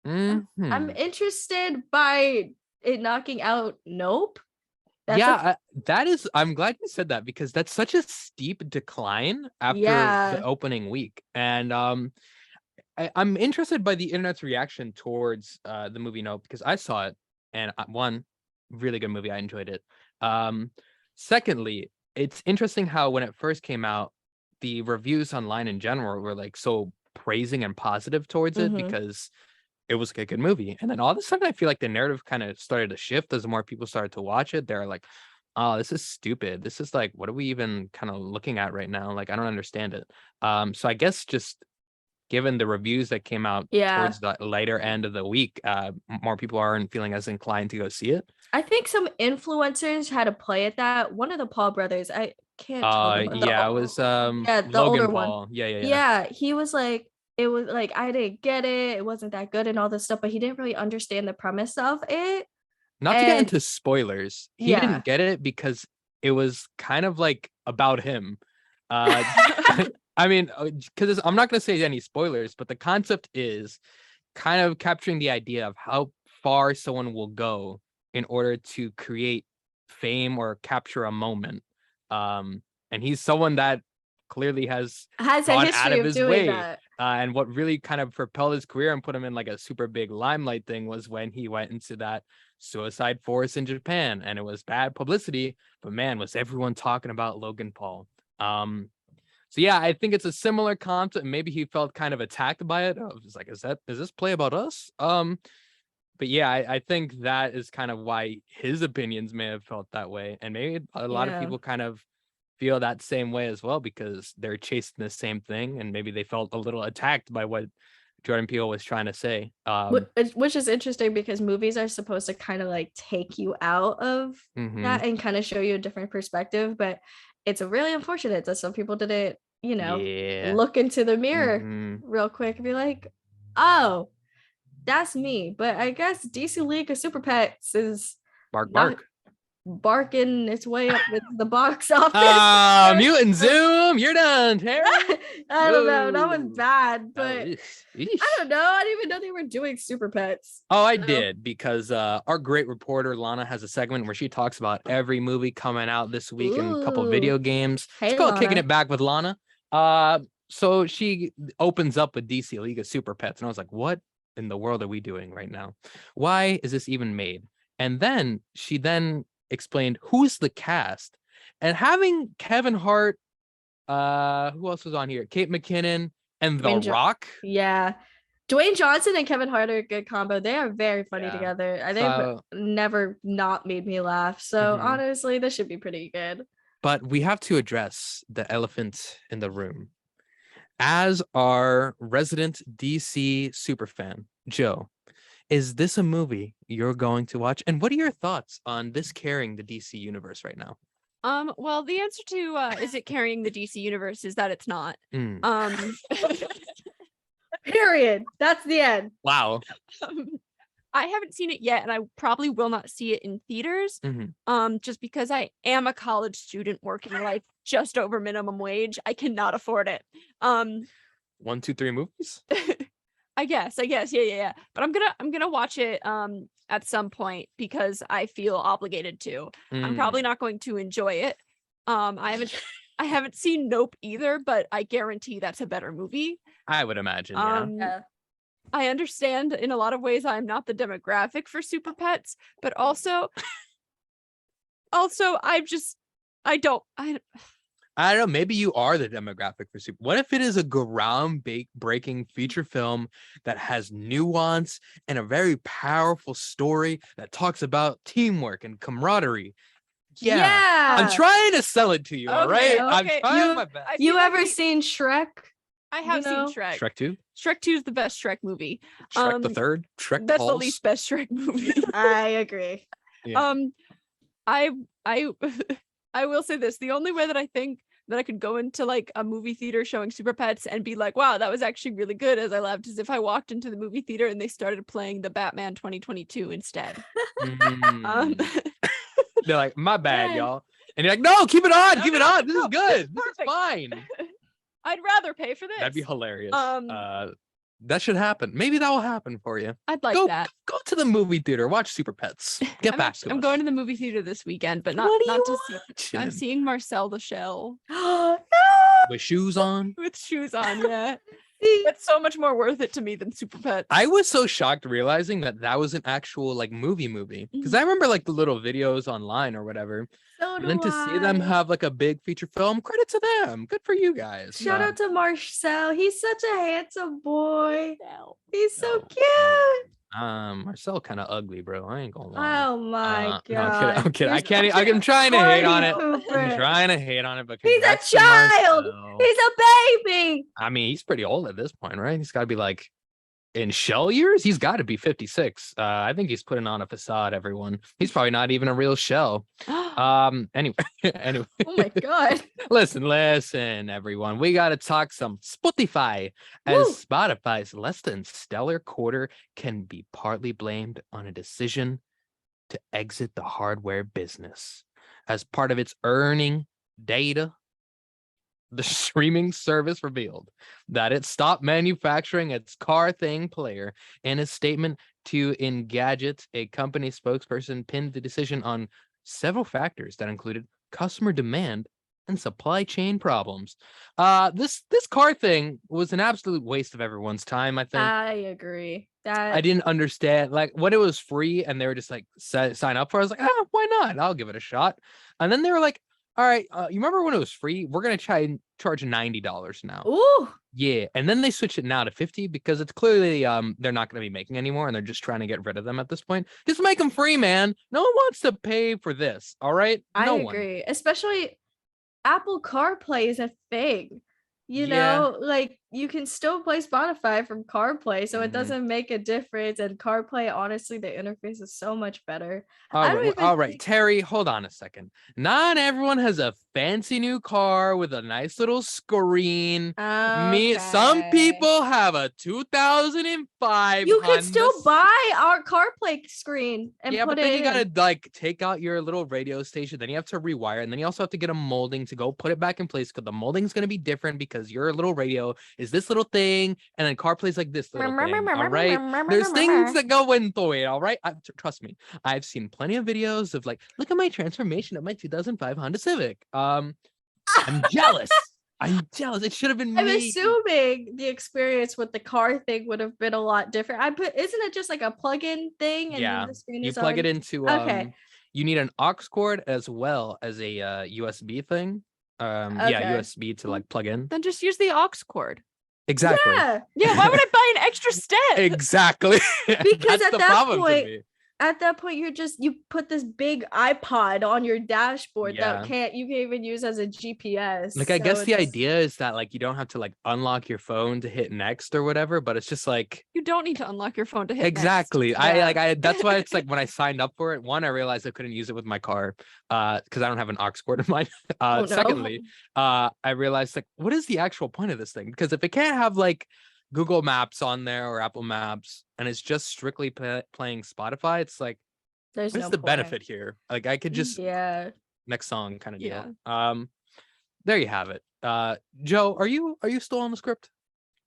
I'm interested by it knocking out Nope. I'm glad you said that, because that's such a steep decline after the opening week. And I'm interested by the internet's reaction towards the movie Nope, because I saw it, and one, really good movie. I enjoyed it. Secondly, it's interesting how when it first came out, the reviews online in general were like so praising and positive towards it because it was a good movie. And then all of a sudden, I feel like the narrative kind of started to shift as more people started to watch it. They're like, oh, this is stupid. This is like, what are we even kind of looking at right now? Like, I don't understand it. So I guess just given the reviews that came out towards the later end of the week, more people aren't feeling as inclined to go see it. I think some influencers had a play at that. One of the Paul brothers, I can't tell. It was the Logan older Paul. one. Yeah. He was like, it was like, I didn't get it. It wasn't that good and all this stuff, but he didn't really understand the premise of it. Not to get into spoilers, he didn't get it because it was kind of like about him. I mean, because I'm not going to say any spoilers, but the concept is kind of capturing the idea of how far someone will go in order to create fame or capture a moment. And he's someone that clearly has a gone history out of of his doing way. that. And what really kind of propelled his career and put him in like a super big limelight thing was when he went into that suicide forest in Japan, and it was bad publicity, but man, was everyone talking about Logan Paul. So yeah, I think it's a similar concept. Maybe he felt kind of attacked by it. I was like, is this play about us? But yeah, I think that is kind of why his opinions may have felt that way. And maybe a lot of people kind of feel that same way as well, because they're chasing the same thing, and maybe they felt a little attacked by what Jordan Peele was trying to say. Which is interesting, because movies are supposed to kind of like take you out of that and kind of show you a different perspective, but it's really unfortunate that some people didn't, look into the mirror real quick and be like, oh, that's me. But I guess DC League of Super Pets is bark. barking its way up into the box office. Mutant Zoom, you're done, Terry. I don't know. That was bad, but Oh, I don't know. I didn't even know they were doing Super Pets. Oh, I So- did, because our great reporter Lana has a segment where she talks about every movie coming out this week and a couple Ooh. video games. Hey, It's called Kicking Lana. It Back with Lana. So she opens up with DC League of Super Pets, and I was like, what in the world are we doing right now? Why is this even made? And then she explained who's the cast, and having Kevin Hart, who else was on here? Kate McKinnon and Dwayne The Rock. Yeah. Dwayne Johnson and Kevin Hart are a good combo. They are very funny Yeah. together. They've So- never not made me laugh. So Mhm. honestly, this should be pretty good. But we have to address the elephant in the room. As our resident DC superfan, Joe, is this a movie you're going to watch? And what are your thoughts on this carrying the DC universe right now? Well, the answer to is it carrying the DC universe is that it's not. Mm. Period. That's the end. Wow. I haven't seen it yet, and I probably will not see it in theaters. Mhm. Just because I am a college student working like just over minimum wage. I cannot afford it. 1, 2, 3 movies. I guess. Yeah. But I'm gonna watch it at some point because I feel obligated to. I'm probably not going to enjoy it. I haven't seen Nope either, but I guarantee that's a better movie. I would imagine. Yeah. Yeah. I understand in a lot of ways I'm not the demographic for Super Pets, but also I don't know. Maybe you are the demographic for Super. What if it is a ground-breaking feature film that has nuance and a very powerful story that talks about teamwork and camaraderie? Yeah. I'm trying to sell it to you, all Okay, right? I'm okay. trying my best. I You feel like ever seen Shrek? I have you know? seen Shrek. Shrek 2? Shrek 2 is the best Shrek movie. Shrek the third? Shrek That's the Falls? least best Shrek movie. I agree. Yeah. I I will say this. The only way that I think that I could go into like a movie theater showing Super Pets and be like, wow, that was actually really good as I left, is if I walked into the movie theater and they started playing the Batman 2022 instead. Mm. They're like, my bad, Yeah. y'all. And you're like, no, keep it on, No, keep it no, on. This no, is good. this is This is perfect. fine. I'd rather pay for this. That'd be hilarious. Um, That should happen. Maybe that will happen for you. I'd like go, that. Go to the movie theater. Watch Super Pets. Get back to I'm us. going to the movie theater this weekend, but not What are not you to see. I'm watching? seeing Marcel the Shell With shoes on. with shoes on. Yeah, it's so much more worth it to me than Super Pets. I was so shocked realizing that was an actual like movie because I remember like the little videos online or whatever. So And then to see them have like a big feature film, credit to them. Good for you guys. Shout out to Marcel. He's such a handsome boy. Marcel. He's so No. cute. Marcel kind of ugly, bro. I ain't gonna lie. Oh my No, god. I'm kidding. I You're can't. such a I'm trying to hate on it. party pooper. I'm trying to hate on it, but He's a congrats to child. Marcel. He's a baby. I mean, he's pretty old at this point, right? He's got to be like in shell years. He's got to be 56. I think he's putting on a facade. Everyone. He's probably not even a real shell. Anyway. Oh my god. Listen, everyone. We got to talk some Spotify, as Woo. Spotify's less than stellar quarter can be partly blamed on a decision to exit the hardware business. As part of its earning data, the streaming service revealed that it stopped manufacturing its Car Thing player. In a statement to Engadget, a company spokesperson pinned the decision on several factors that included customer demand and supply chain problems. This Car Thing was an absolute waste of everyone's time, I think. I agree. That I didn't understand, like, when it was free and they were just like sign up for it, I was like, why not? I'll give it a shot. And then they were like, all right, you remember when it was free? We're gonna try and charge $90 now. Ooh. Yeah, and then they switched it now to 50 because it's clearly they're not going to be making anymore and they're just trying to get rid of them at this point. Just make them free, man. No one wants to pay for this. All right, I no agree. Especially Apple CarPlay is a thing. You Yeah. know, like you can still play Spotify from CarPlay, so it doesn't make a difference. And CarPlay, honestly, the interface is so much better. All right, Terry, hold on a second. Not everyone has a fancy new car with a nice little screen. Some people have a 2005. You can still buy our CarPlay screen and yeah, put but then it you gotta in. like take out your little radio station. Then you have to rewire, and then you also have to get a molding to go put it back in place because the molding is gonna be different because your little radio is this little thing, and then CarPlay's like this little thing. All right, there's things that go into it. All right, trust me. I've seen plenty of videos of like, look at my transformation of my 2005 Honda Civic. I'm jealous. I'm jealous. It should have been me. I'm assuming the experience with the car thing would have been a lot different. Isn't it just like a plug-in thing? And yeah, the screen you is plug on? it into. Okay. You need an aux cord as well as a USB thing. Yeah, USB to like plug in. Then just use the aux cord. Exactly. Yeah. Why would I buy an extra step? Exactly. Because That's at that to point, me. at that point, you put this big iPod on your dashboard that you can't even use as a GPS. Like, I guess the idea is that like you don't have to like unlock your phone to hit next or whatever, but it's just like you don't need to unlock your phone to hit exactly. next. I that's why it's like when I signed up for it, one, I realized I couldn't use it with my car because I don't have an aux cord in mine. No. Secondly, I realized like what is the actual point of this thing? Because if it can't have like Google Maps on there or Apple Maps and it's just strictly playing Spotify, it's like There's what's no the point. benefit here? Like I could just next song kind of deal. There you have it. Joe, are you still on the script?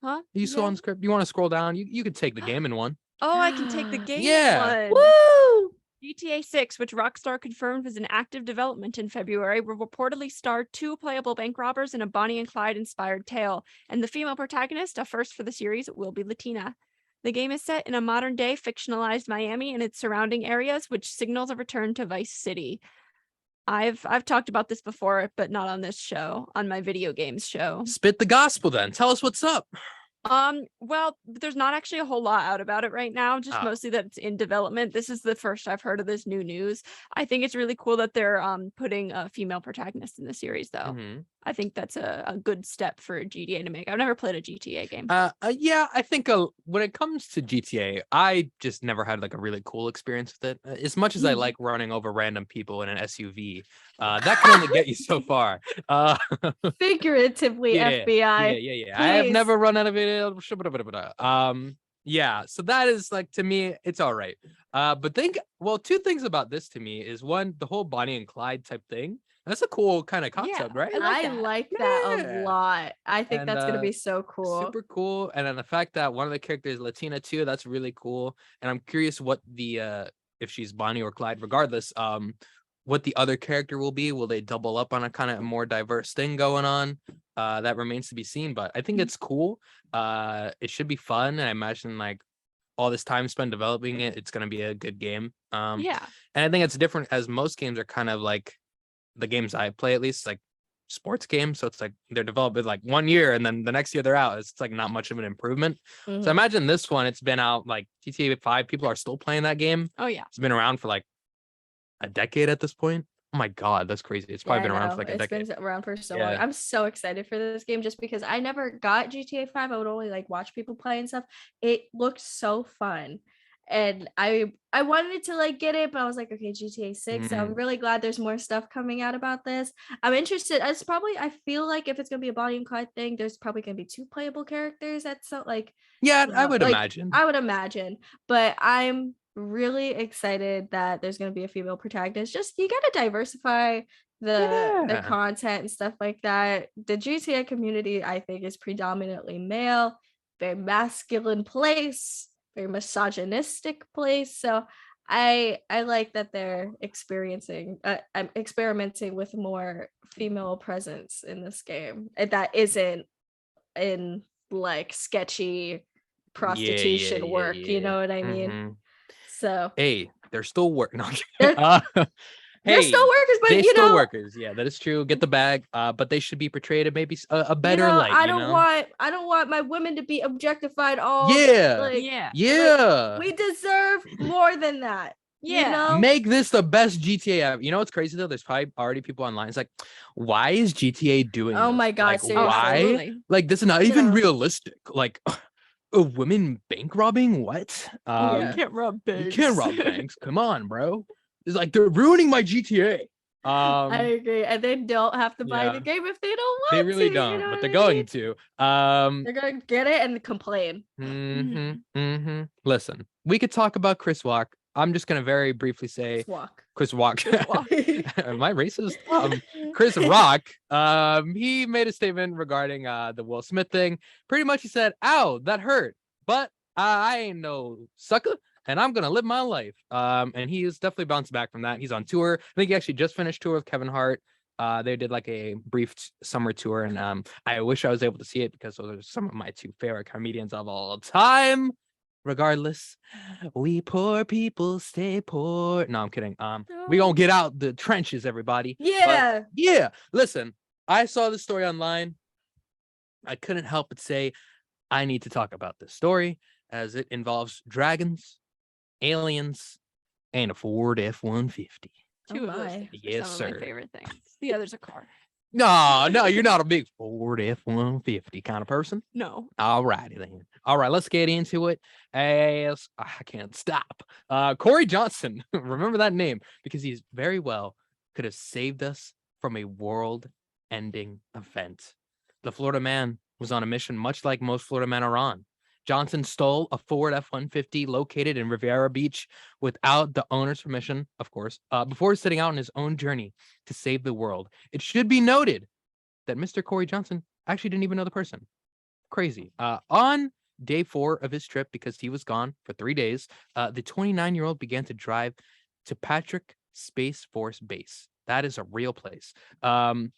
Huh? Are you still on the script? You want to scroll down? You could take the game in one. Oh, I can take the game Yeah. one. Woo! GTA 6, which Rockstar confirmed was in active development in February, will reportedly star 2 playable bank robbers in a Bonnie and Clyde inspired tale, and the female protagonist, a first for the series, will be Latina. The game is set in a modern-day fictionalized Miami and its surrounding areas, which signals a return to Vice City. I've talked about this before, but not on this show, on my video games show. Spit the gospel then. Tell us what's up. Well, there's not actually a whole lot out about it right now, just mostly that it's in development. This is the first I've heard of this new news. I think it's really cool that they're putting a female protagonist in the series though. I think that's a good step for GTA to make. I've never played a GTA game. Yeah, I think when it comes to GTA, I just never had like a really cool experience with it. As much as I like running over random people in an SUV, that can only get you so far. Figuratively, FBI. Yeah. I have never run out of it. Yeah, so that is like, to me, it's all right. But two things about this to me is one, the whole Bonnie and Clyde type thing. That's a cool kind of concept, right? I like that a lot. I think that's gonna be so cool. Super cool. And then the fact that one of the characters is Latina too, that's really cool. And I'm curious what the if she's Bonnie or Clyde, regardless, what the other character will be. Will they double up on a kind of more diverse thing going on? That remains to be seen, but I think it's cool. It should be fun. And I imagine like all this time spent developing it, it's gonna be a good game. And I think it's different as most games are kind of like the games I play, at least like sports games. So it's like they're developed in like 1 year and then the next year they're out. It's like not much of an improvement. So imagine this one, it's been out like GTA 5. People are still playing that game. Oh yeah. It's been around for like a decade at this point. Oh my God, that's crazy. It's probably been around for like a decade. It's been around for so long. I'm so excited for this game just because I never got GTA 5. I would only like watch people play and stuff. It looked so fun. And I wanted to like get it, but I was like, okay, GTA 6. So I'm really glad there's more stuff coming out about this. I'm interested. I feel like if it's gonna be a Bonnie and Clyde thing, there's probably gonna be 2 playable characters. That's so like I would imagine. I would imagine, but I'm really excited that there's gonna be a female protagonist. Just you gotta diversify the content and stuff like that. The GTA community, I think, is predominantly male, very masculine place, very misogynistic place. So I like that they're experimenting with more female presence in this game, and that isn't in like sketchy prostitution work. You know what I mean? So hey, they're still working. They're still workers, but they're still workers. Yeah, that is true. Get the bag, but they should be portrayed in maybe a better light. I don't want my women to be objectified all. Yeah, like, yeah. Like, we deserve more than that. You know? Make this the best GTA ever. You know what's crazy though? There's probably already people online. It's like, why is GTA doing Oh this? my God, Like, seriously. why? Absolutely. Like, this is not even Yeah. realistic. Like, a women bank robbing? What? You Yeah. can't rob You banks. can't rob banks. Come on, bro. It's like they're ruining my GTA. I agree. And they don't have to buy yeah. the game if they don't want They really to. don't, you know but what they're I going mean? to. They're gonna get it and complain. Listen, we could talk about Chris Rock. I'm just gonna very briefly say Walk. Chris Rock. Chris Rock. Am I racist? Chris Rock. He made a statement regarding the Will Smith thing. Pretty much, he said, "Ow, that hurt, but I ain't no sucker, and I'm gonna live my life." And he is definitely bounced back from that. He's on tour. I think he actually just finished tour with Kevin Hart. They did like a brief summer tour, and I wish I was able to see it because those are some of my two favorite comedians of all time. Regardless, we poor people stay poor. No, I'm kidding. We gonna get out the trenches, everybody. Yeah. But, yeah. Listen, I saw this story online. I couldn't help but say I need to talk about this story as it involves dragons, aliens, and a Ford F-150. Two of those my. things are Yes, some of sir. my favorite things. The other's a car. No, you're not a big Ford F-150 kind of person. No. All righty then. All right, let's get into it. As I can't stop. Corey Johnson, remember that name because he's very well could have saved us from a world-ending event. The Florida man was on a mission, much like most Florida men are on. Johnson stole a Ford F-150 located in Riviera Beach without the owner's permission, of course, before setting out on his own journey to save the world. It should be noted that Mr. Corey Johnson actually didn't even know the person. Crazy. On day 4 of his trip, because he was gone for 3 days, the 29-year-old began to drive to Patrick Space Force Base. That is a real place. So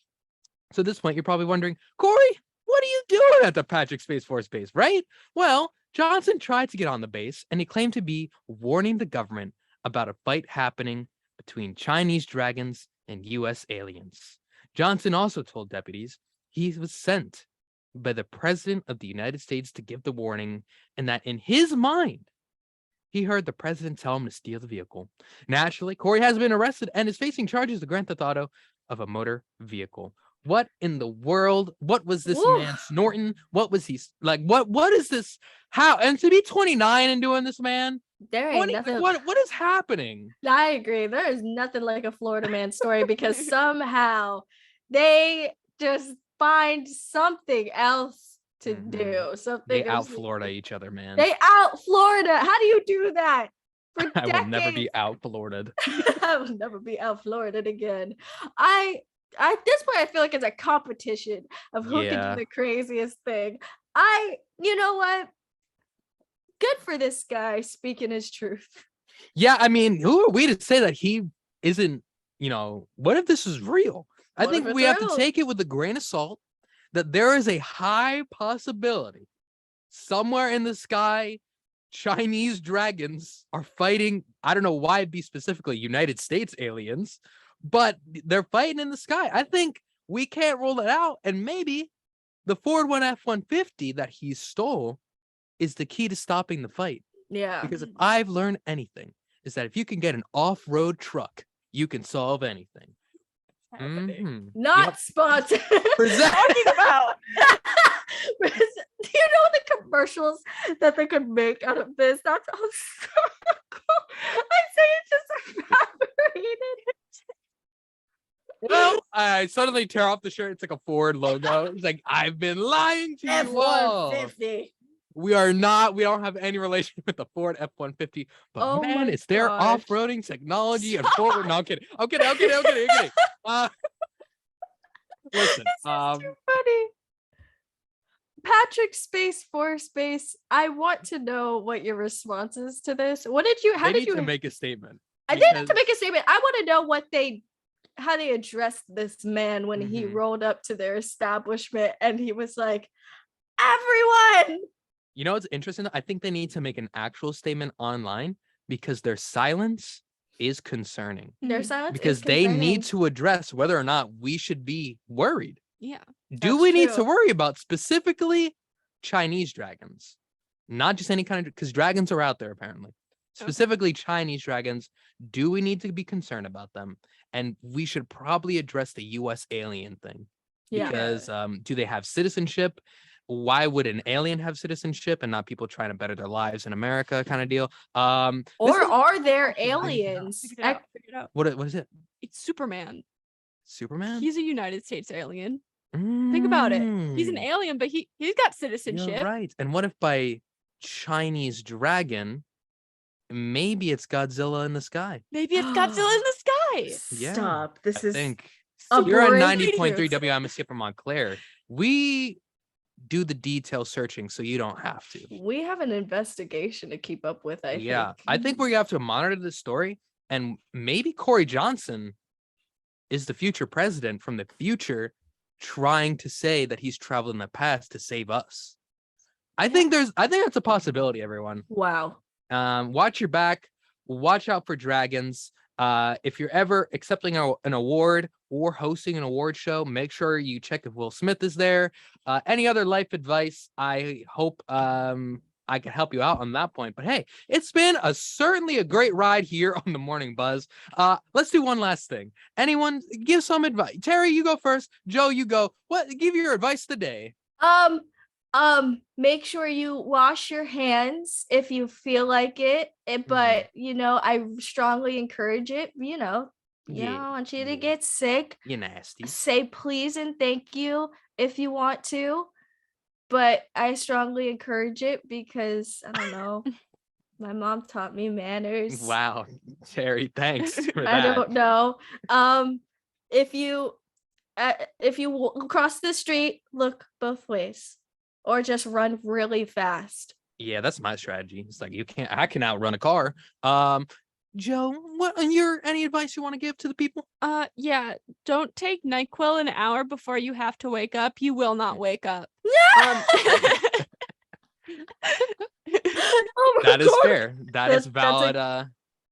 at this point, you're probably wondering, Corey, what are you doing at the Patrick Space Force Base, right? Well, Johnson tried to get on the base, and he claimed to be warning the government about a fight happening between Chinese dragons and U.S. aliens. Johnson also told deputies he was sent by the President of the United States to give the warning, and that in his mind, he heard the president tell him to steal the vehicle. Naturally, Corey has been arrested and is facing charges of grand theft auto of a motor vehicle. What in the world? What was this man snorting? What was he like? What is this? How? And to be 29 and doing this, man. There ain't nothing. What is happening? I agree. There is nothing like a Florida man story because somehow they just find something else to do. Something They else out Florida each other, man. They out Florida. How do you do that? For I will never decades? be out Florida. I will never be out Florida again. At this point, I feel like it's a competition of who can do the craziest thing. You know what? Good for this guy speaking his truth. Yeah, I mean, who are we to say that he isn't, what if this is real? I think we have to take it with a grain of salt that there is a high possibility somewhere in the sky, Chinese dragons are fighting. I don't know why it'd be specifically United States aliens, but they're fighting in the sky. I think we can't rule it out. And maybe the Ford F-150 that he stole is the key to stopping the fight. Yeah. Because if I've learned anything, is that if you can get an off-road truck, you can solve anything. Not sponsored. Talking about. Do you know the commercials that they could make out of this? That's so cool. I say it's just evaporated. Well, I suddenly tear off the shirt. It's like a Ford logo. It's like, I've been lying to you all. F-150. We don't have any relation with the Ford F-150, but man, it's their off-roading technology and forward. No, I'm kidding. I'm kidding. Listen, too funny. Patrick Space Force Base. I want to know what your response is to this. What did you? How did you make a statement? I didn't to make a statement. I want to know how they addressed this man when he rolled up to their establishment and he was like, "Everyone." You know what's interesting? I think they need to make an actual statement online because their silence is concerning. Their silence because is they concerning. need to address whether or not we should be worried. Yeah. Do we need to worry about specifically Chinese dragons? Not just any kind of, because dragons are out there apparently. specifically Chinese dragons. Do we need to be concerned about them? And we should probably address the U.S. alien thing. Yeah. Because do they have citizenship? Why would an alien have citizenship and not people trying to better their lives in America kind of deal? Or are there aliens? Figure it out. What is it? It's Superman. Superman? He's a United States alien. Think about it. He's an alien, but he's got citizenship. You're right. And what if by Chinese dragon, maybe it's Godzilla in the sky? Maybe it's Godzilla in the sky. Yeah, Stop. This I is think a you're on boring 90.3 truth. WMSC from Montclair. We do the detail searching so you don't have to. We have an investigation to keep up with, I think. I think we have to monitor this story, and maybe Corey Johnson is the future president from the future trying to say that he's traveled in the past to save us. I think that's a possibility, everyone. Wow. Watch your back, watch out for dragons. If you're ever accepting an award or hosting an award show, make sure you check if Will Smith is there. Any other life advice, I hope I can help you out on that point. But hey, it's been certainly a great ride here on the Morning Buzz. Let's do one last thing. Anyone give some advice? Terry, you go first. Joe, you go. Give your advice today. Make sure you wash your hands if you feel like it. But I strongly encourage it. I don't want you to get sick. You nasty. Say please and thank you if you want to. But I strongly encourage it because I don't know. My mom taught me manners. Wow, Terry, thanks for that. I don't know. If you cross the street, look both ways, or just run really fast. Yeah, that's my strategy. It's like I can outrun a car. Joe, any advice you want to give to the people? Yeah, don't take NyQuil an hour before you have to wake up. You will not wake up. That is fair. That is valid.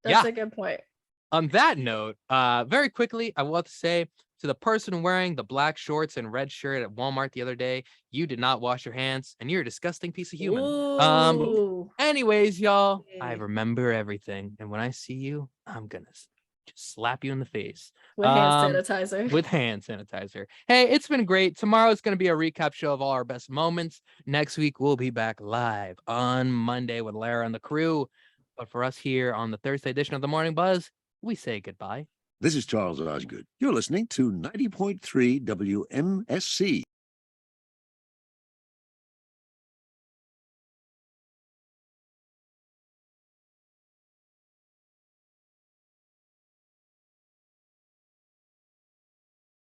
That's a good point. On that note, very quickly, I want to say to the person wearing the black shorts and red shirt at Walmart the other day, you did not wash your hands and you're a disgusting piece of human. Ooh. Anyways, y'all, I remember everything. And when I see you, I'm going to just slap you in the face. With hand sanitizer. With hand sanitizer. Hey, it's been great. Tomorrow's going to be a recap show of all our best moments. Next week, we'll be back live on Monday with Lara and the crew. But for us here on the Thursday edition of the Morning Buzz, we say goodbye. This is Charles Osgood. You're listening to 90.3 WMSC.